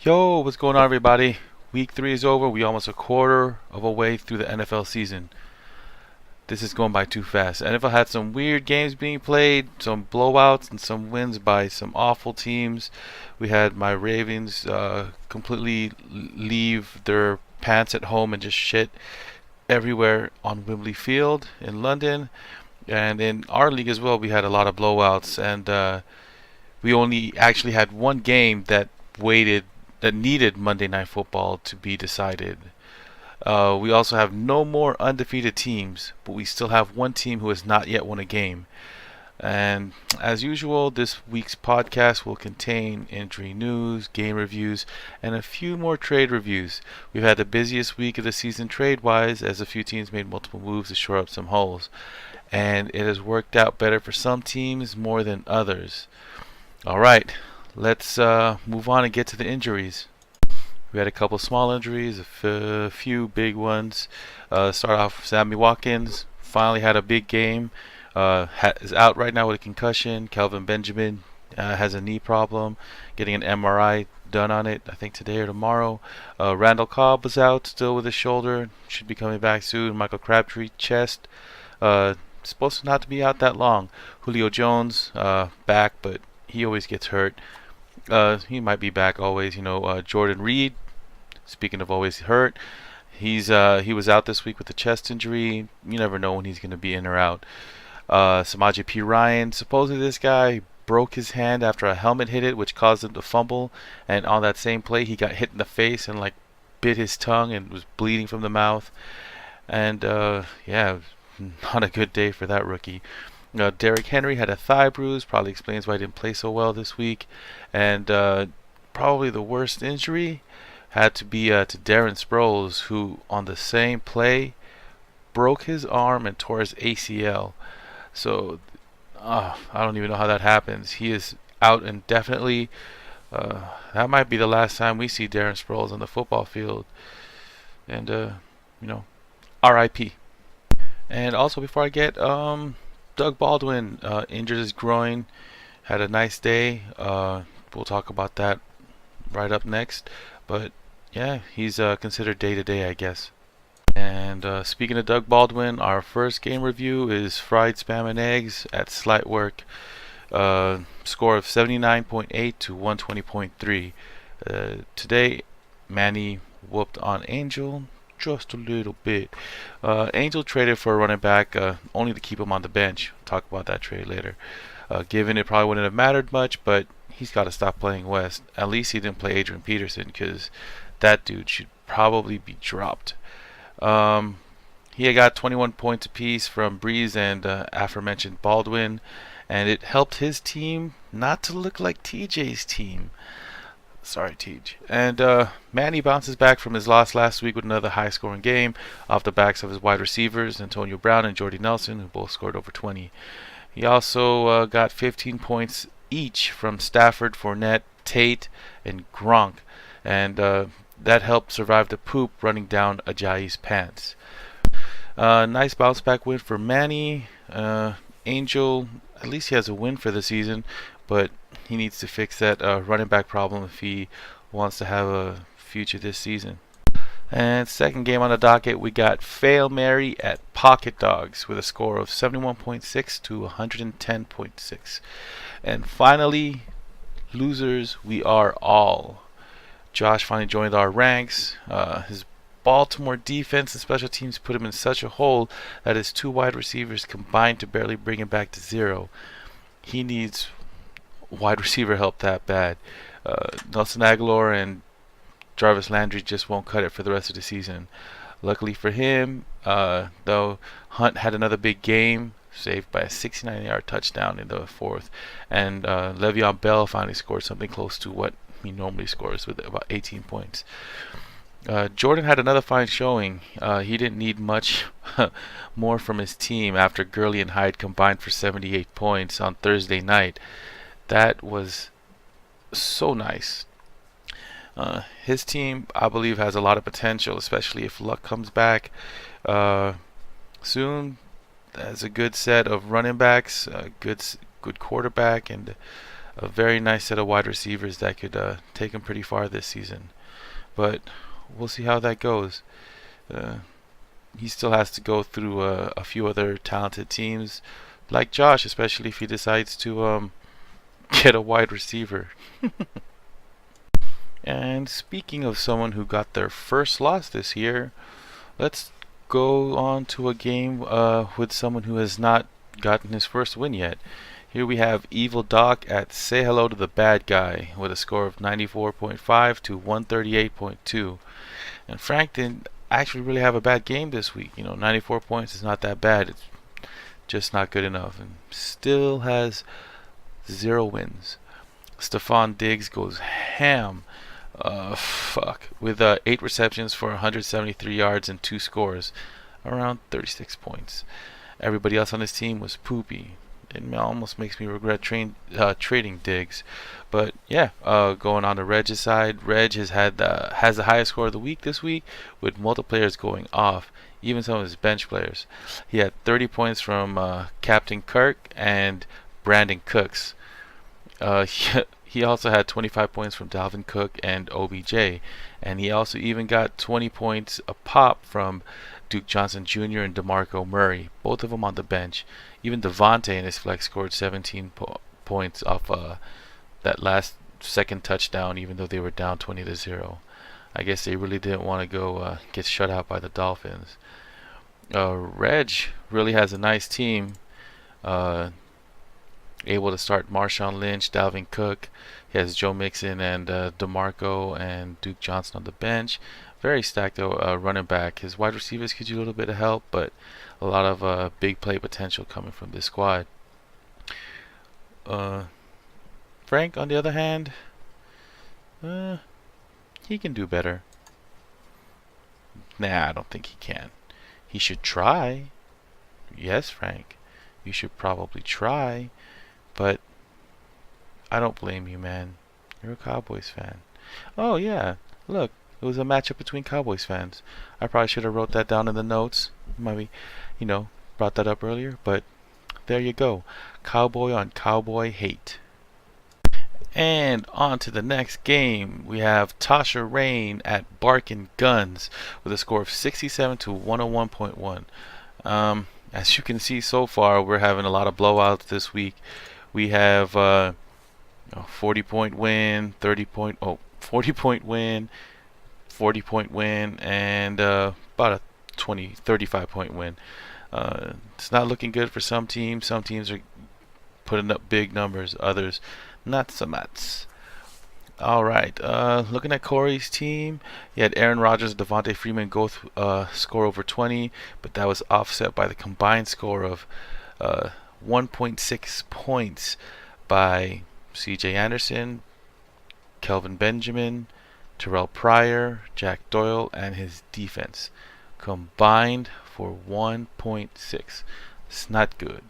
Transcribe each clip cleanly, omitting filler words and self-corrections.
Yo, what's going on, everybody? Week 3 is over. We almost a quarter of a way through the NFL season. This is going by too fast. NFL had some weird games being played, some blowouts, and some wins by some awful teams. We had my Ravens completely leave their pants at home and just shit everywhere on Wembley Field in London. And in our league as well, we had a lot of blowouts, and we only actually had one game that needed Monday Night Football to be decided. We also have no more undefeated teams, but we still have one team who has not yet won a game. And as usual, this week's podcast will contain injury news, game reviews, and a few more trade reviews. We've had the busiest week of the season trade-wise, as a few teams made multiple moves to shore up some holes. And it has worked out better for some teams more than others. All right, let's move on and get to the injuries. We had a couple small injuries, a few big ones. Start off, Sammy Watkins finally had a big game. Is out right now with a concussion. Kelvin Benjamin has a knee problem, getting an MRI done on it, I think today or tomorrow. Randall Cobb was out still with his shoulder, should be coming back soon. Michael Crabtree, chest. Supposed not to be out that long. Julio Jones back, but he always gets hurt. He might be back always. Jordan Reed, speaking of always hurt, he was out this week with a chest injury. You never know when he's going to be in or out. Samaje Perine, supposedly this guy broke his hand after a helmet hit it, which caused him to fumble. And on that same play, he got hit in the face and bit his tongue and was bleeding from the mouth. And yeah, not a good day for that rookie. Derrick Henry had a thigh bruise, probably explains why he didn't play so well this week. And probably the worst injury had to be to Darren Sproles, who on the same play broke his arm and tore his ACL. So I don't even know how that happens. He is out indefinitely. That might be the last time we see Darren Sproles on the football field. And R.I.P. And also, before I get Doug Baldwin injured his groin, had a nice day. We'll talk about that right up next. But yeah, he's considered day to day, I guess. And speaking of Doug Baldwin, our first game review is Fried Spam and Eggs at Slight Work. Score of 79.8 to 120.3. Today, Manny whooped on Angel just a little bit. Angel traded for a running back only to keep him on the bench. Talk about that trade later. Given it probably wouldn't have mattered much, but he's got to stop playing West. At least he didn't play Adrian Peterson, because that dude should probably be dropped. He had got 21 points apiece from Breeze and aforementioned Baldwin, and it helped his team not to look like TJ's team. Sorry, TJ. And Manny bounces back from his loss last week with another high-scoring game off the backs of his wide receivers, Antonio Brown and Jordy Nelson, who both scored over 20. He also got 15 points each from Stafford, Fournette, Tate, and Gronk, and that helped survive the poop running down Ajayi's pants. Nice bounce back win for Manny. Angel, at least he has a win for the season, but he needs to fix that running back problem if he wants to have a future this season. And second game on the docket, we got Fail Mary at Pocket Dogs with a score of 71.6 to 110.6. And finally, losers we are all. Josh finally joined our ranks. His Baltimore defense and special teams put him in such a hole that his two wide receivers combined to barely bring him back to zero. He needs wide receiver help that bad. Nelson Aguilar and Jarvis Landry just won't cut it for the rest of the season. Luckily for him, though, Hunt had another big game, saved by a 69-yard touchdown in the fourth. And Le'Veon Bell finally scored something close to what he normally scores, with about 18 points. Jordan had another fine showing. He didn't need much more from his team after Gurley and Hyde combined for 78 points on Thursday night. That was so nice. His team, I believe, has a lot of potential, especially if Luck comes back soon. Has a good set of running backs, good quarterback, and a very nice set of wide receivers that could take him pretty far this season. But we'll see how that goes. He still has to go through a few other talented teams, like Josh, especially if he decides to get a wide receiver. And speaking of someone who got their first loss this year, let's go on to a game with someone who has not gotten his first win yet. Here we have Evil Doc at Say Hello to the Bad Guy with a score of 94.5 to 138.2. And Frank didn't actually really have a bad game this week. 94 points is not that bad. It's just not good enough. And still has 0 wins. Stephon Diggs goes ham. With 8 receptions for 173 yards and 2 scores. Around 36 points. Everybody else on this team was poopy. It almost makes me regret trading Diggs. But yeah, going on to Reg's side, Reg has the highest score of the week this week, with multiple players going off, even some of his bench players. He had 30 points from Captain Kirk and Brandon Cooks. He also had 25 points from Dalvin Cook and OBJ, and he also even got 20 points a pop from Duke Johnson Jr. and DeMarco Murray, both of them on the bench. Even Devontae in his flex scored 17 points off that last second touchdown, even though they were down 20-0. I guess they really didn't want to go get shut out by the Dolphins. Reg really has a nice team. Able to start Marshawn Lynch, Dalvin Cook. He has Joe Mixon and DeMarco and Duke Johnson on the bench. Very stacked running back. His wide receivers could use a little bit of help, but a lot of big play potential coming from this squad. Frank, on the other hand, he can do better. Nah, I don't think he can. He should try. Yes, Frank, you should probably try, but I don't blame you, man. You're a Cowboys fan. Oh yeah, look, it was a matchup between Cowboys fans. I probably should have wrote that down in the notes. Maybe, brought that up earlier, but there you go. Cowboy on cowboy hate. And on to the next game. We have Tasha Rain at Barkin Guns with a score of 67 to 101.1. As you can see so far, we're having a lot of blowouts this week. We have 40-point win, 40-point win, 40-point win, and about a 35-point win. It's not looking good for some teams. Some teams are putting up big numbers, others not so much. Alright, looking at Corey's team, he had Aaron Rodgers and Devontae Freeman both score over 20, but that was offset by the combined score of 1.6 points by C.J. Anderson, Kelvin Benjamin, Terrell Pryor, Jack Doyle, and his defense. Combined for 1.6. It's not good.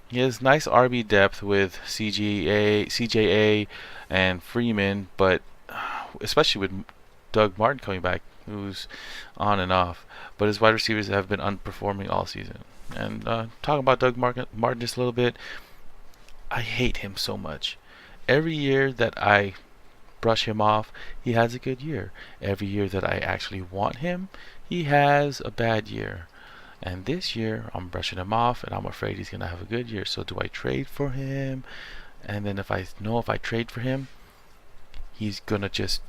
He has nice RB depth with CJA and Freeman, but especially with Doug Martin coming back, who's on and off. But his wide receivers have been underperforming all season. And talking about Doug Martin just a little bit, I hate him so much. Every year that I brush him off, he has a good year. Every year that I actually want him, he has a bad year. And this year, I'm brushing him off, and I'm afraid he's going to have a good year. So do I trade for him? And then if I trade for him, he's going to just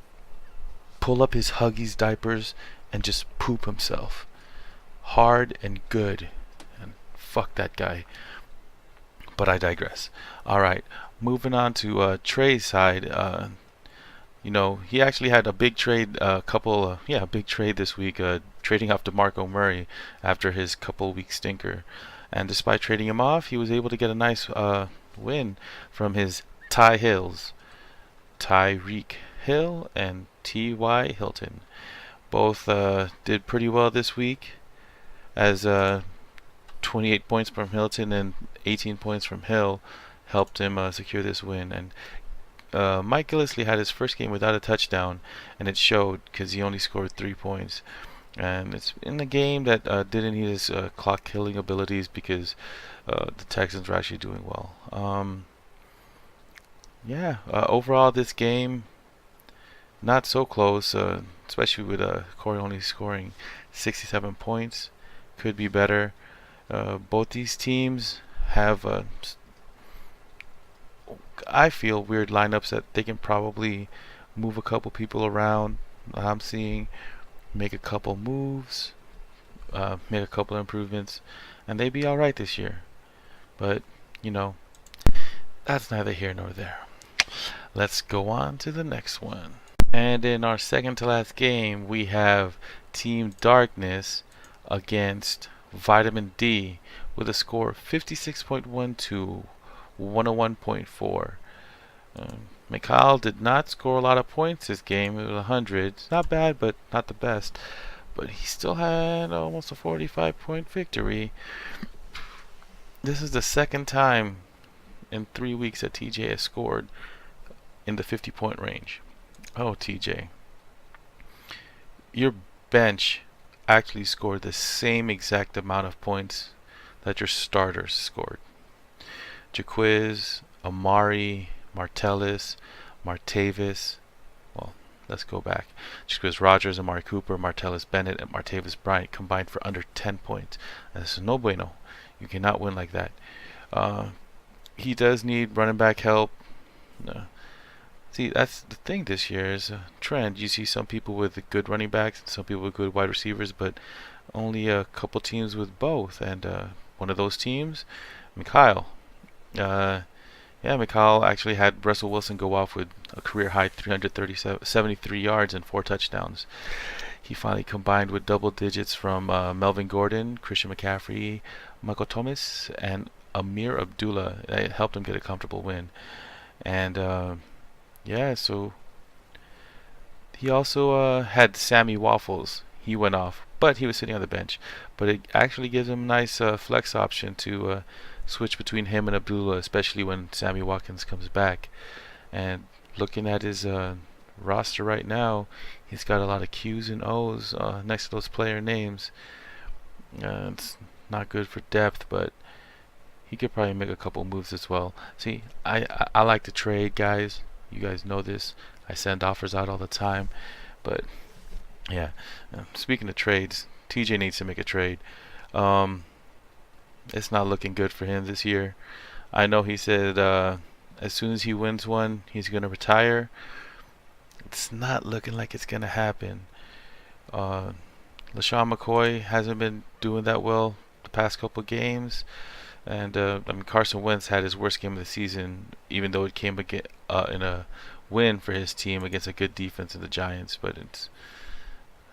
pull up his Huggies diapers and just poop himself. Hard and good. And fuck that guy. But I digress. Alright, moving on to Trey's side. He actually had a big trade, big trade this week, trading off DeMarco Murray after his couple-week stinker. And despite trading him off, he was able to get a nice win from his Tyreek Hill and T.Y. Hilton. Both did pretty well this week, as 28 points from Hilton and 18 points from Hill helped him secure this win. And Mike Gillislee had his first game without a touchdown, and it showed because he only scored 3 points. And it's in a game that didn't need his clock killing abilities because the Texans were actually doing well. yeah, overall this game not so close, especially with Corey only scoring 67 points. Could be better. Both these teams have, I feel, weird lineups that they can probably move a couple people around. I'm seeing make a couple moves, make a couple improvements, and they'd be all right this year. But you know, that's neither here nor there. Let's go on to the next one. And in our second to last game, we have Team Darkness against Vitamin D with a score of 56.1 to 101.4. Mikhail did not score a lot of points this game. It was 100. It's not bad, but not the best. But he still had almost a 45-point victory. This is the second time in 3 weeks that TJ has scored in the 50-point range. Oh, TJ. Your bench actually scored the same exact amount of points that your starters scored. Jaquiz, Amari, Martellus, Martavis. Well, let's go back. Jaquiz Rogers, Amari Cooper, Martellus Bennett, and Martavis Bryant combined for under 10 points. That's no bueno. You cannot win like that. He does need running back help. See, that's the thing this year is a trend. You see some people with good running backs, some people with good wide receivers, but only a couple teams with both. And one of those teams, Mikhail. Mikhail actually had Russell Wilson go off with a career high 373 yards and 4 touchdowns. He finally combined with double digits from Melvin Gordon, Christian McCaffrey, Michael Thomas, and Amir Abdullah. It helped him get a comfortable win. And so he also had Sammy Waffles. He went off, but he was sitting on the bench. But it actually gives him a nice flex option to switch between him and Abdullah, especially when Sammy Watkins comes back. And looking at his roster right now, he's got a lot of Q's and O's next to those player names. It's not good for depth, but he could probably make a couple moves as well. See, I like to trade, guys. You guys know this. I send offers out all the time. But yeah, speaking of trades, TJ needs to make a trade. It's not looking good for him this year. I know he said as soon as he wins one, he's going to retire. It's not looking like it's going to happen. LaShawn McCoy hasn't been doing that well the past couple games. And Carson Wentz had his worst game of the season, even though it came in a win for his team against a good defense in the Giants. But it's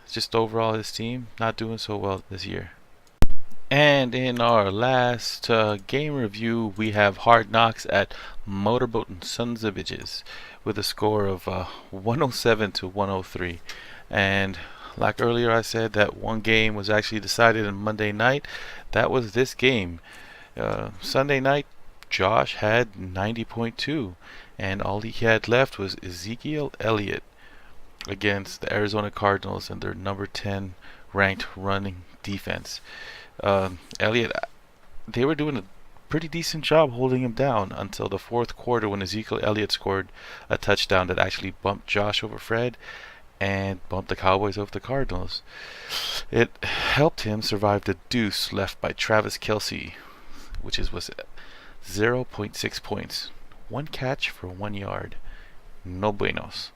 just overall his team not doing so well this year. And in our last game review, we have Hard Knocks at Motorboat and Sons of Bitches with a score of 107 to 103. And like earlier I said, that one game was actually decided on Monday night. That was this game. Sunday night, Josh had 90.2, and all he had left was Ezekiel Elliott against the Arizona Cardinals and their number 10 ranked running defense. Elliott, they were doing a pretty decent job holding him down until the fourth quarter when Ezekiel Elliott scored a touchdown that actually bumped Josh over Fred and bumped the Cowboys over the Cardinals. It helped him survive the deuce left by Travis Kelce, which was 0.6 points. One catch for 1 yard. No buenos.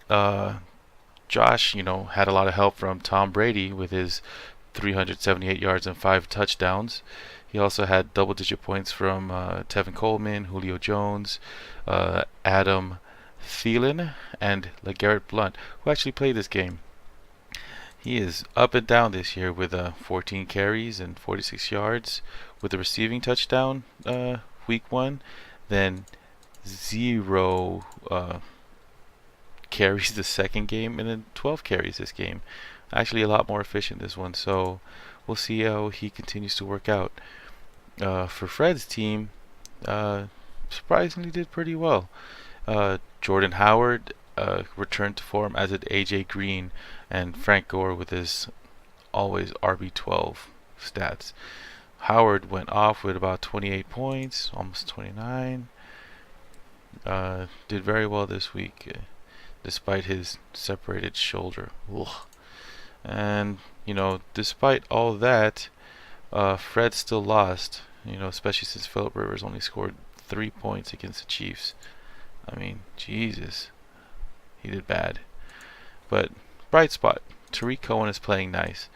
Josh, had a lot of help from Tom Brady with his 378 yards and 5 touchdowns. He also had double-digit points from Tevin Coleman, Julio Jones, Adam Thielen, and LeGarrette Blount, who actually played this game. He is up and down this year with 14 carries and 46 yards with a receiving touchdown week 1, then 0 carries the second game, and then 12 carries this game. Actually a lot more efficient this one, so we'll see how he continues to work out. For Fred's team, surprisingly did pretty well. Jordan Howard returned to form, as did AJ Green and Frank Gore with his always RB12 stats. Howard went off with about 28 points, almost 29. did very well this week, despite his separated shoulder. Ugh. And despite all that, Fred still lost. Especially since Philip Rivers only scored 3 points against the Chiefs. I mean, Jesus, he did bad. But bright spot, Tariq Cohen is playing nice.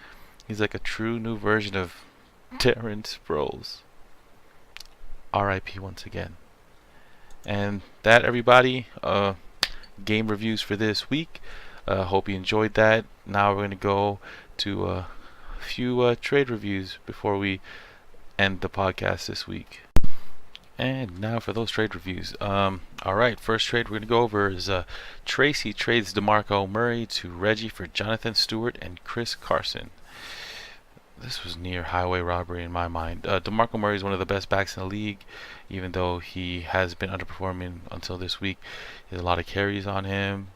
He's like a true new version of Darren Sproles. R.I.P. once again. And that, everybody, game reviews for this week. Hope you enjoyed that. Now we're going to go to a few trade reviews before we end the podcast this week. And now for those trade reviews. Alright, first trade we're going to go over is Tracy trades DeMarco Murray to Reggie for Jonathan Stewart and Chris Carson. This was near highway robbery in my mind. DeMarco Murray is one of the best backs in the league, even though he has been underperforming until this week. There's a lot of carries on him,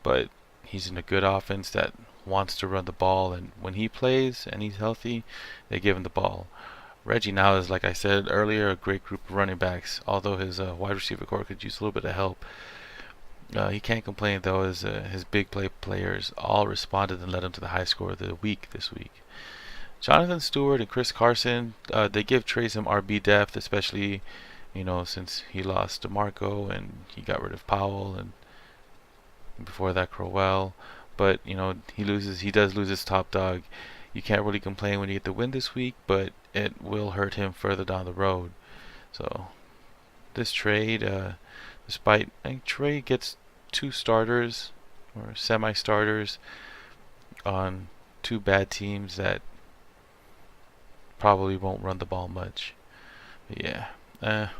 but he's in a good offense that wants to run the ball, and when he plays and he's healthy, they give him the ball. Reggie now is, like I said earlier, a great group of running backs, although his wide receiver core could use a little bit of help. He can't complain, though, as his big play players all responded and led him to the high score of the week this week. Jonathan Stewart and Chris Carson, they give Trey some RB depth, especially, since he lost DeMarco and he got rid of Powell and before that Crowell. But, he does lose his top dog. You can't really complain when you get the win this week, but it will hurt him further down the road. So, this trade, I think Trey gets 2 starters or semi-starters on 2 bad teams that probably won't run the ball much. But yeah.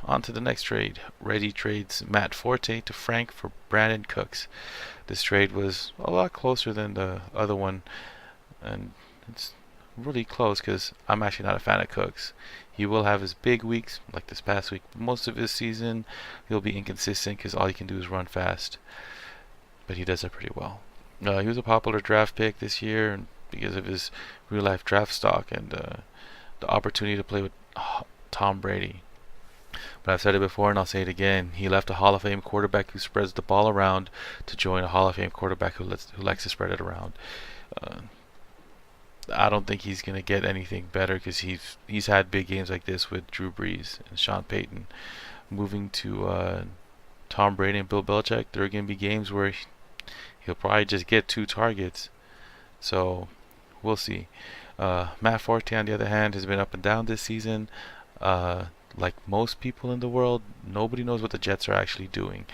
On to the next trade. Reggie trades Matt Forte to Frank for Brandon Cooks. This trade was a lot closer than the other one, and it's really close because I'm actually not a fan of Cooks. He will have his big weeks, like this past week. Most of his season, he'll be inconsistent because all he can do is run fast. But he does it pretty well. He was a popular draft pick this year and because of his real-life draft stock and the opportunity to play with Tom Brady. But I've said it before and I'll say it again. He left a Hall of Fame quarterback who spreads the ball around to join a Hall of Fame quarterback who likes to spread it around. I don't think he's going to get anything better because he's had big games like this with Drew Brees and Sean Payton. Moving to Tom Brady and Bill Belichick, there are going to be games where he'll probably just get 2 targets. So we'll see. Matt Forte, on the other hand, has been up and down this season. Like most people in the world, nobody knows what the Jets are actually doing,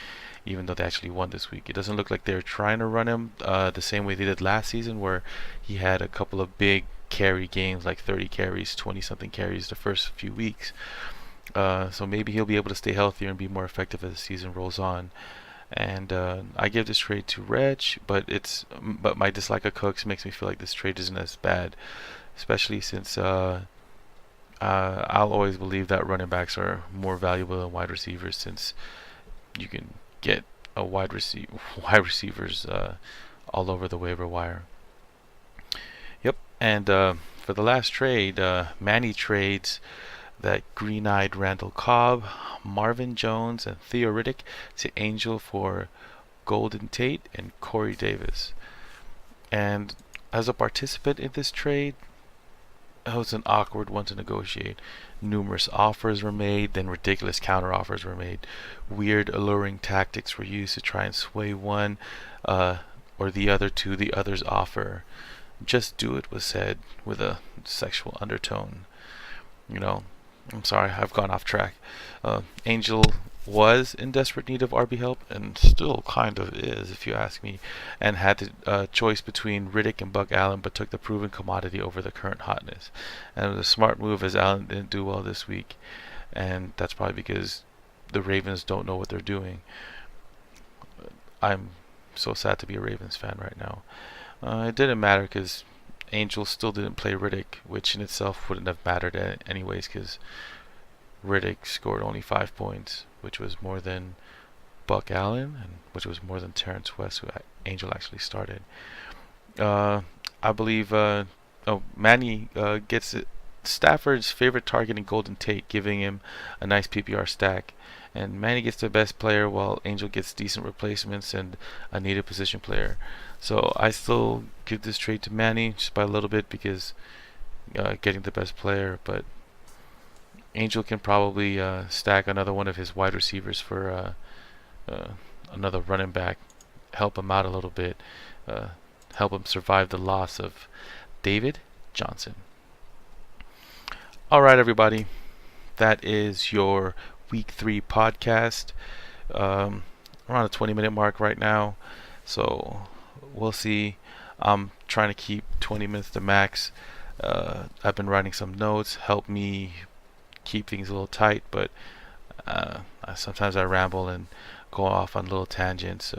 even though they actually won this week. It doesn't look like they're trying to run him the same way they did last season, where he had a couple of big carry games, like 30 carries, 20-something carries the first few weeks. So maybe he'll be able to stay healthier and be more effective as the season rolls on. And I give this trade to Reg, but my dislike of Cooks makes me feel like this trade isn't as bad, especially since I'll always believe that running backs are more valuable than wide receivers, since you can get wide receivers all over the waiver wire. Yep. And for the last trade, Manny trades that green-eyed Randall Cobb, Marvin Jones, and Theo Riddick to Angel for Golden Tate and Corey Davis. And as a participant in this trade, it was an awkward one to negotiate. Numerous offers were made, then ridiculous counter-offers were made. Weird, alluring tactics were used to try and sway one or the other to the other's offer. Just do it was said with a sexual undertone. I'm sorry, I've gone off track. Angel was in desperate need of RB help, and still kind of is, if you ask me, and had the choice between Riddick and Buck Allen, but took the proven commodity over the current hotness. And it was a smart move, as Allen didn't do well this week, and that's probably because the Ravens don't know what they're doing. I'm so sad to be a Ravens fan right now. It didn't matter because Angel still didn't play Riddick, which in itself wouldn't have mattered anyways, because Riddick scored only 5 points, which was more than Buck Allen, and which was more than Terrence West, who Angel actually started. I believe Manny gets Stafford's favorite target in Golden Tate, giving him a nice PPR stack. And Manny gets the best player while Angel gets decent replacements and a needed position player. So I still give this trade to Manny just by a little bit because getting the best player. But Angel can probably stack another one of his wide receivers for another running back, help him out a little bit, help him survive the loss of David Johnson. All right, everybody. That is your Week 3 podcast. Around a 20-minute mark right now. So we'll see. I'm trying to keep 20 minutes to max. I've been writing some notes. Help me keep things a little tight. But sometimes I ramble and go off on little tangents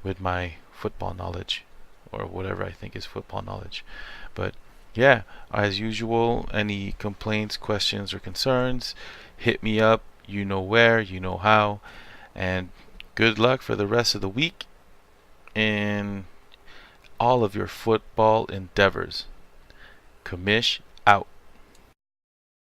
with my football knowledge. Or whatever I think is football knowledge. But yeah, as usual, any complaints, questions, or concerns, hit me up. You know where, you know how. And good luck for the rest of the week in all of your football endeavors. Commish out.